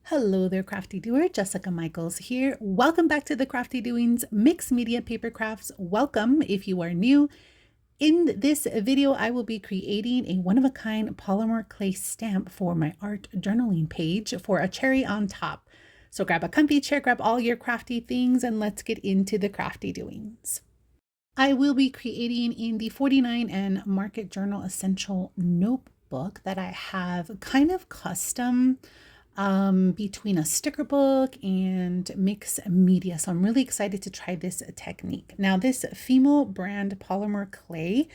Hello there, crafty doer. Jessica Michaels here. Welcome back to the Crafty Doings Mixed Media Paper Crafts. Welcome if you are new. In this video, I will be creating a one-of-a-kind polymer clay stamp for my art journaling page for a cherry on top. So grab a comfy chair, grab all your crafty things, and let's get into the crafty doings. I will be creating in the 49 and Market Journal Essential Notebook that I have kind of custom between a sticker book and mixed media. So I'm really excited to try this technique. Now this Fimo brand polymer clay,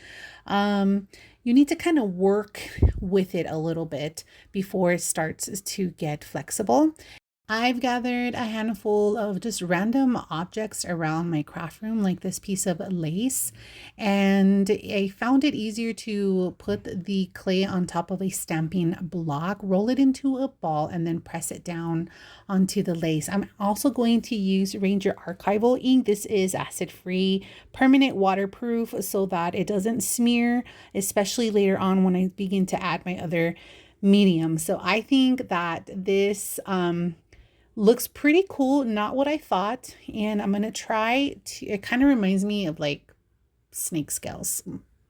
you need to kind of work with it a little bit before it starts to get flexible. I've gathered a handful of just random objects around my craft room, like this piece of lace, and I found it easier to put the clay on top of a stamping block, roll it into a ball, and then press it down onto the lace. I'm also going to use Ranger Archival ink. This is acid-free, permanent waterproof, so that it doesn't smear, especially later on when I begin to add my other medium. So I think that this looks pretty cool, not what I thought, and I'm gonna try to, it kind of reminds me of like snake scales,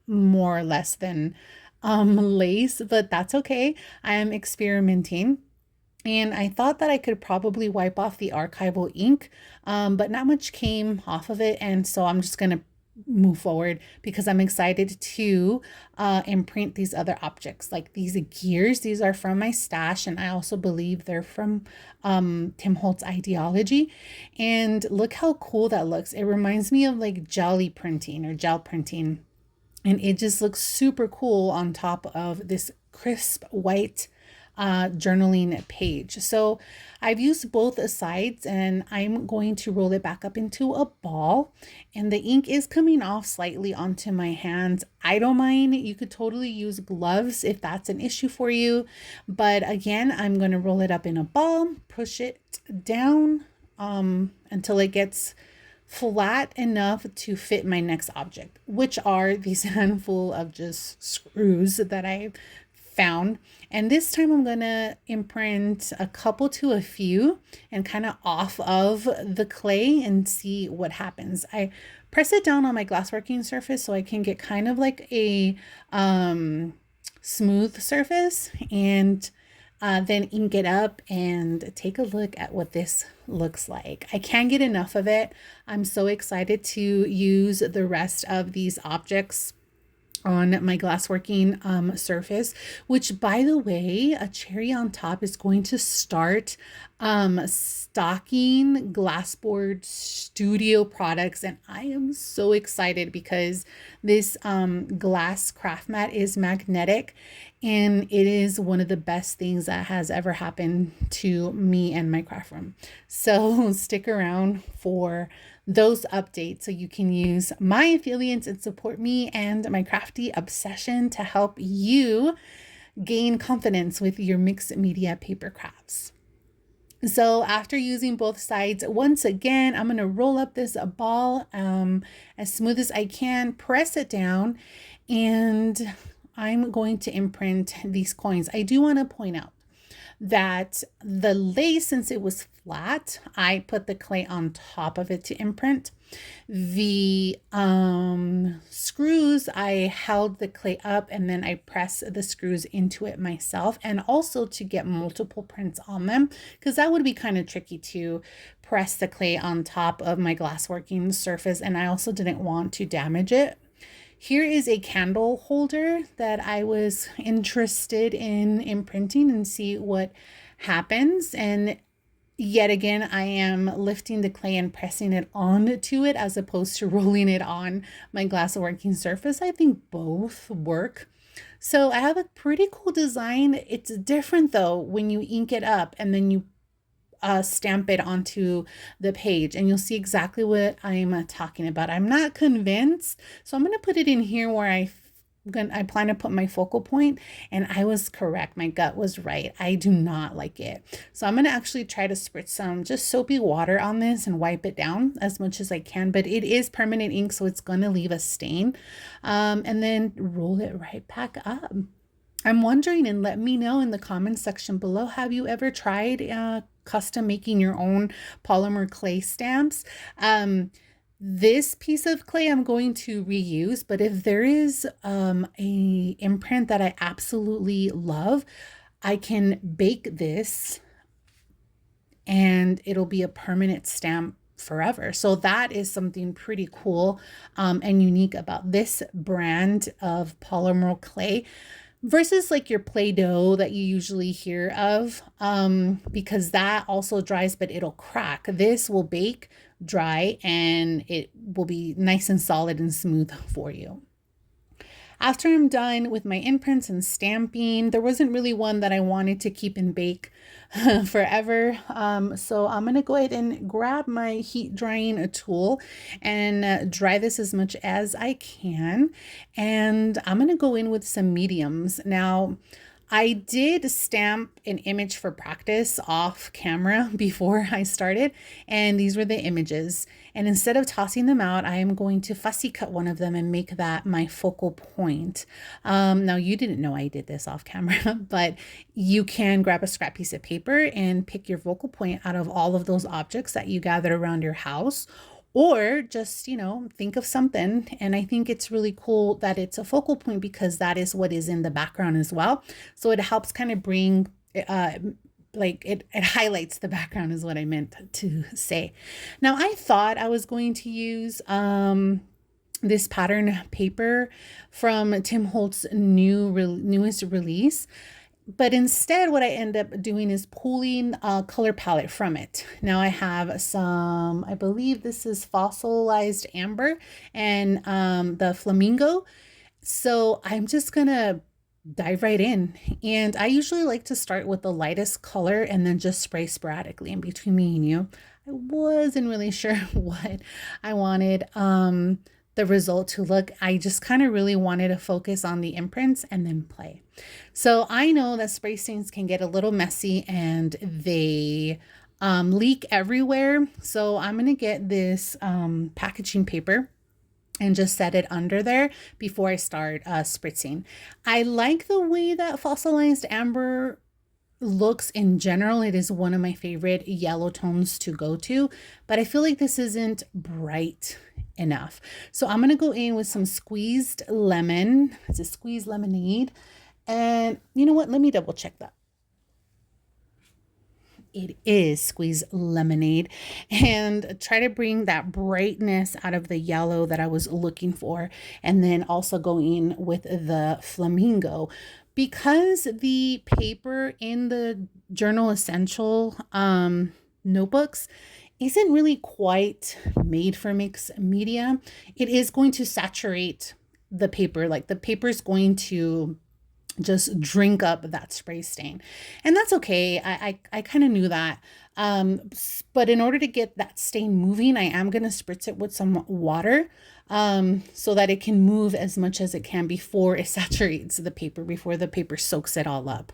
more or less than lace, but that's okay. I am experimenting. And I thought that I could probably wipe off the archival ink, but not much came off of it. And so I'm just gonna move forward because I'm excited to imprint these other objects, like these gears. These are from my stash, and I also believe they're from Tim Holtz Ideology. And look how cool that looks. It reminds me of like jelly printing or gel printing, and it just looks super cool on top of this crisp white journaling page. So I've used both sides, and I'm going to roll it back up into a ball, and the ink is coming off slightly onto my hands. I don't mind. You could totally use gloves if that's an issue for you. But again, I'm going to roll it up in a ball, push it down until it gets flat enough to fit my next object, which are these handful of just screws that I found. And this time I'm gonna imprint a couple to a few and kind of off of the clay and see what happens. I press it down on my glassworking surface so I can get kind of like a smooth surface, and then ink it up and take a look at what this looks like. I can't get enough of it. I'm so excited to use the rest of these objects on my glassworking surface, which, by the way, a cherry on top is going to start stocking Glassboard Studio products, and I am so excited because this glass craft mat is magnetic, and it is one of the best things that has ever happened to me and my craft room. So stick around for those updates so you can use my affiliates and support me and my crafty obsession to help you gain confidence with your mixed media paper crafts. So after using both sides, once again, I'm going to roll up this ball as smooth as I can, press it down, and I'm going to imprint these coins. I do want to point out that the lace, since it was flat, I put the clay on top of it to imprint. The screws, I held the clay up and then I pressed the screws into it myself, and also to get multiple prints on them, because that would be kind of tricky to press the clay on top of my glassworking surface, and I also didn't want to damage it. Here is a candle holder that I was interested in imprinting and see what happens. And yet again, I am lifting the clay and pressing it onto it as opposed to rolling it on my glassworking surface. I think both work. So I have a pretty cool design. It's different though when you ink it up and then you stamp it onto the page, and you'll see exactly what I'm talking about. I'm not convinced, so I'm going to put it in here where I plan to put my focal point, and I was correct. My gut was right. I do not like it. So I'm going to actually try to spritz some just soapy water on this and wipe it down as much as I can, but it is permanent ink, so it's going to leave a stain, and then roll it right back up. I'm wondering, and let me know in the comments section below, have you ever tried custom making your own polymer clay stamps. This piece of clay I'm going to reuse, but if there is a imprint that I absolutely love, I can bake this and it'll be a permanent stamp forever. So that is something pretty cool and unique about this brand of polymer clay versus like your Play-Doh that you usually hear of, because that also dries, but it'll crack. This will bake, dry, and it will be nice and solid and smooth for you. After I'm done with my imprints and stamping, there wasn't really one that I wanted to keep and bake forever. So I'm going to go ahead and grab my heat drying tool and dry this as much as I can. And I'm going to go in with some mediums. Now, I did stamp an image for practice off camera before I started, and these were the images. And instead of tossing them out, I am going to fussy cut one of them and make that my focal point. Now, you didn't know I did this off camera, but you can grab a scrap piece of paper and pick your focal point out of all of those objects that you gathered around your house. Or just, think of something. And I think it's really cool that it's a focal point because that is what is in the background as well. So it helps kind of bring, it highlights the background is what I meant to say. Now, I thought I was going to use this pattern paper from Tim Holtz's newest release. But instead, what I end up doing is pulling a color palette from it. Now I have some, I believe this is fossilized amber and the flamingo. So I'm just gonna dive right in. And I usually like to start with the lightest color and then just spray sporadically. And between me and you, I wasn't really sure what I wanted the result to look. I just kind of really wanted to focus on the imprints and then play. So I know that spray stains can get a little messy and they leak everywhere. So I'm going to get this packaging paper and just set it under there before I start spritzing. I like the way that fossilized amber looks in general. It is one of my favorite yellow tones to go to, but I feel like this isn't bright enough. So I'm going to go in with some squeezed lemon. It's a squeezed lemonade. And you know what? Let me double check that. It is squeezed lemonade, and try to bring that brightness out of the yellow that I was looking for. And then also go in with the flamingo. Because the paper in the Journal Essential notebooks isn't really quite made for mixed media, it is going to saturate the paper. Like the paper is going to just drink up that spray stain. And that's okay. I kind of knew that. But in order to get that stain moving, I am going to spritz it with some water so that it can move as much as it can before it saturates the paper, before the paper soaks it all up.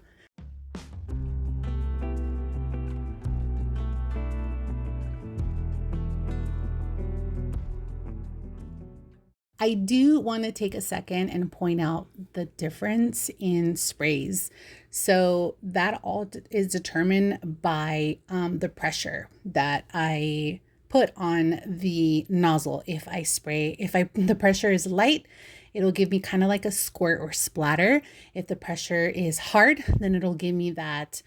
I do want to take a second and point out the difference in sprays. So that all is determined by the pressure that I put on the nozzle. If the pressure is light, it'll give me kind of like a squirt or splatter. If the pressure is hard, then it'll give me that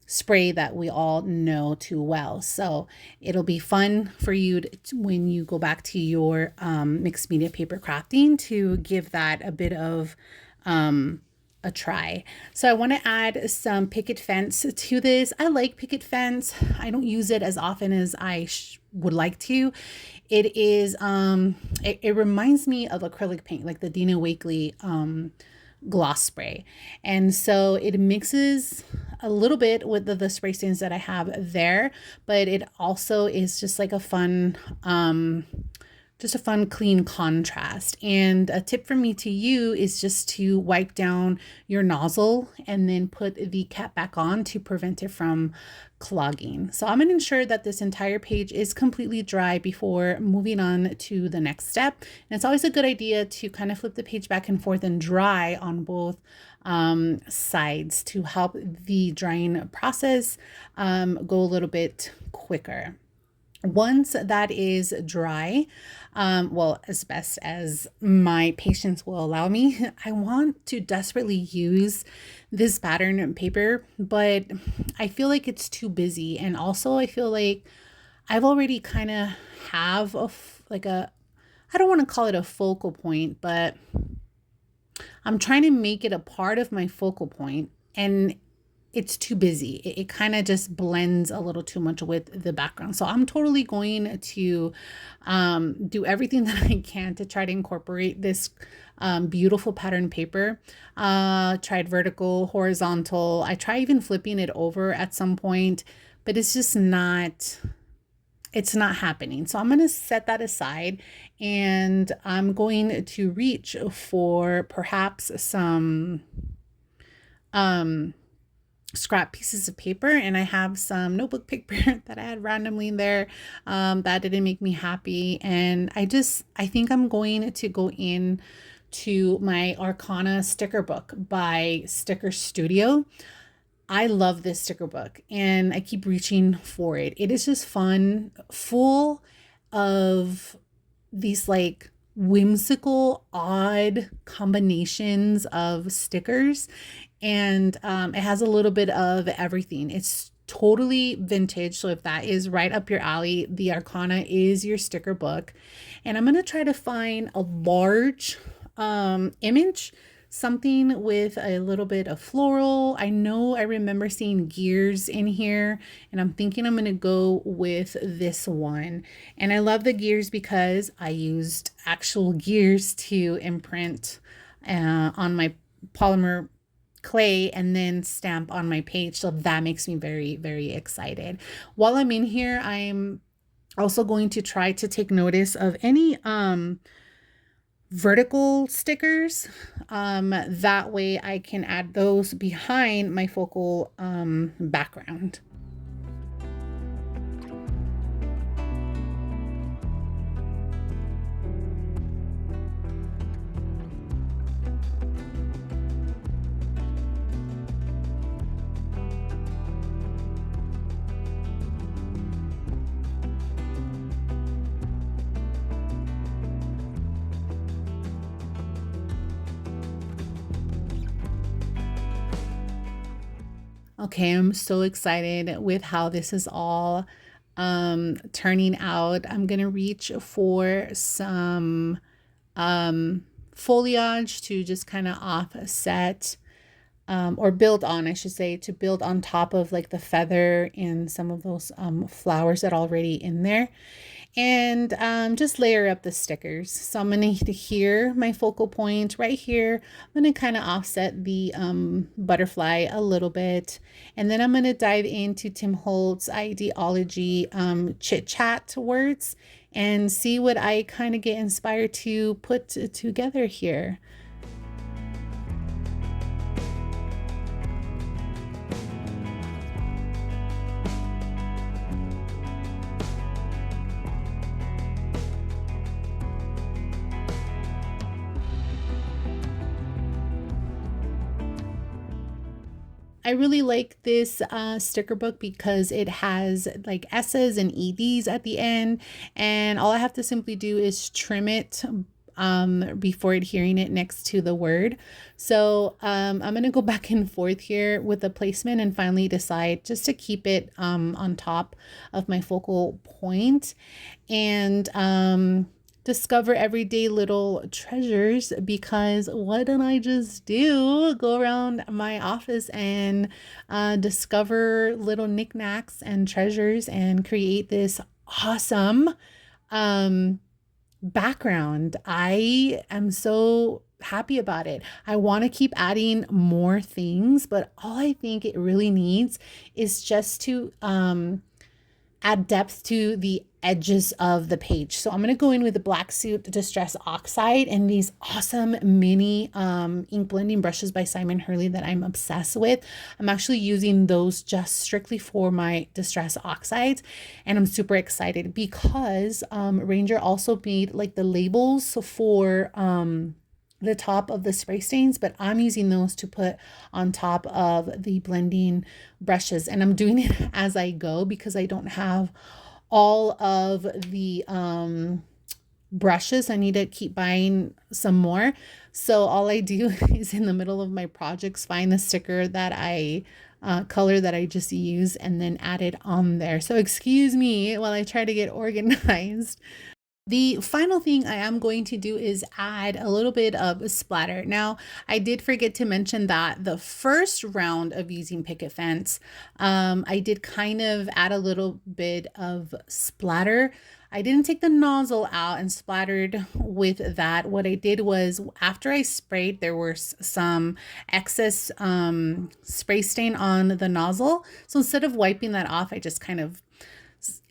spray that we all know too well. So it'll be fun for you when you go back to your mixed media paper crafting to give that a bit of a try. So I want to add some picket fence to this. I like picket fence. I don't use it as often as I would like to. It is it reminds me of acrylic paint, like the Dina Wakley gloss spray. And so it mixes a little bit with the spray stains that I have there, but it also is just like a fun just a fun, clean contrast. And a tip from me to you is just to wipe down your nozzle and then put the cap back on to prevent it from clogging. So I'm going to ensure that this entire page is completely dry before moving on to the next step. And it's always a good idea to kind of flip the page back and forth and dry on both sides to help the drying process go a little bit quicker. Once that is dry, well, as best as my patience will allow me, I want to desperately use this pattern paper, but I feel like it's too busy. And also I feel like I've already kind of have I don't want to call it a focal point, but I'm trying to make it a part of my focal point, and it's too busy. It kind of just blends a little too much with the background. So I'm totally going to do everything that I can to try to incorporate this beautiful pattern paper. Tried vertical, horizontal. I try even flipping it over at some point, but it's just not, it's not happening. So I'm going to set that aside, and I'm going to reach for perhaps some scrap pieces of paper, and I have some notebook paper that I had randomly in there that didn't make me happy, and I think I'm going to go in to my Arcana sticker book by Sticker Studio. I love this sticker book and I keep reaching for it. It is just fun, full of these like whimsical, odd combinations of stickers, and it has a little bit of everything. It's totally vintage, so if that is right up your alley, the Arcana is your sticker book. And I'm going to try to find a large image, something with a little bit of floral. I know I remember seeing gears in here, and I'm thinking I'm going to go with this one. And I love the gears because I used actual gears to imprint on my polymer clay and then stamp on my page. So that makes me very, very excited. While I'm in here, I'm also going to try to take notice of any vertical stickers. That way I can add those behind my focal background. Okay, I'm so excited with how this is all turning out. I'm gonna reach for some foliage to just kind of offset or build on, I should say, to build on top of like the feather and some of those flowers that are already in there. And just layer up the stickers. So I'm going to hit here, my focal point right here. I'm going to kind of offset the butterfly a little bit. And then I'm going to dive into Tim Holtz's ideology chit chat words and see what I kind of get inspired to put together here. I really like this sticker book because it has like S's and EDs at the end, and all I have to simply do is trim it before adhering it next to the word. So I'm going to go back and forth here with the placement and finally decide just to keep it on top of my focal point, and discover everyday little treasures, because what did I just do? Go around my office and discover little knickknacks and treasures and create this awesome background. I am so happy about it. I want to keep adding more things, but all I think it really needs is just to add depth to the edges of the page. So I'm going to go in with the Black Suit Distress Oxide and these awesome mini ink blending brushes by Simon Hurley that I'm obsessed with. I'm actually using those just strictly for my Distress Oxides, and I'm super excited because Ranger also made like the labels for the top of the spray stains, but I'm using those to put on top of the blending brushes, and I'm doing it as I go because I don't have all of the brushes. I need to keep buying some more. So all I do is in the middle of my projects, find the sticker that I color that I just use and then add it on there. So excuse me while I try to get organized. The final thing I am going to do is add a little bit of splatter. Now, I did forget to mention that the first round of using picket fence, I did kind of add a little bit of splatter. I didn't take the nozzle out and splattered with that. What I did was after I sprayed, there were some excess spray stain on the nozzle. So instead of wiping that off, I just kind of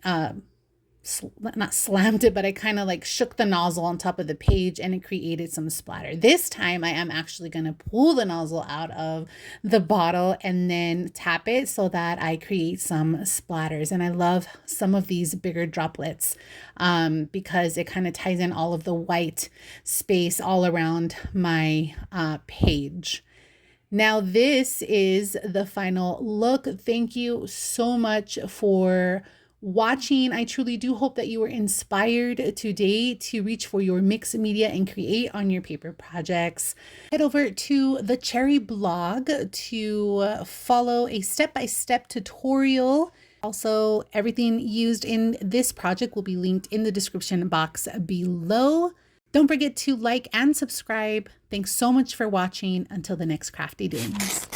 not slammed it, but I kind of like shook the nozzle on top of the page and it created some splatter. This time I am actually going to pull the nozzle out of the bottle and then tap it so that I create some splatters. And I love some of these bigger droplets because it kind of ties in all of the white space all around my page. Now this is the final look. Thank you so much for watching. I truly do hope that you were inspired today to reach for your mixed media and create on your paper projects. Head over to the Cherry blog to follow a step-by-step tutorial. Also, everything used in this project will be linked in the description box below. Don't forget to like and subscribe. Thanks so much for watching. Until the next Crafty Doings.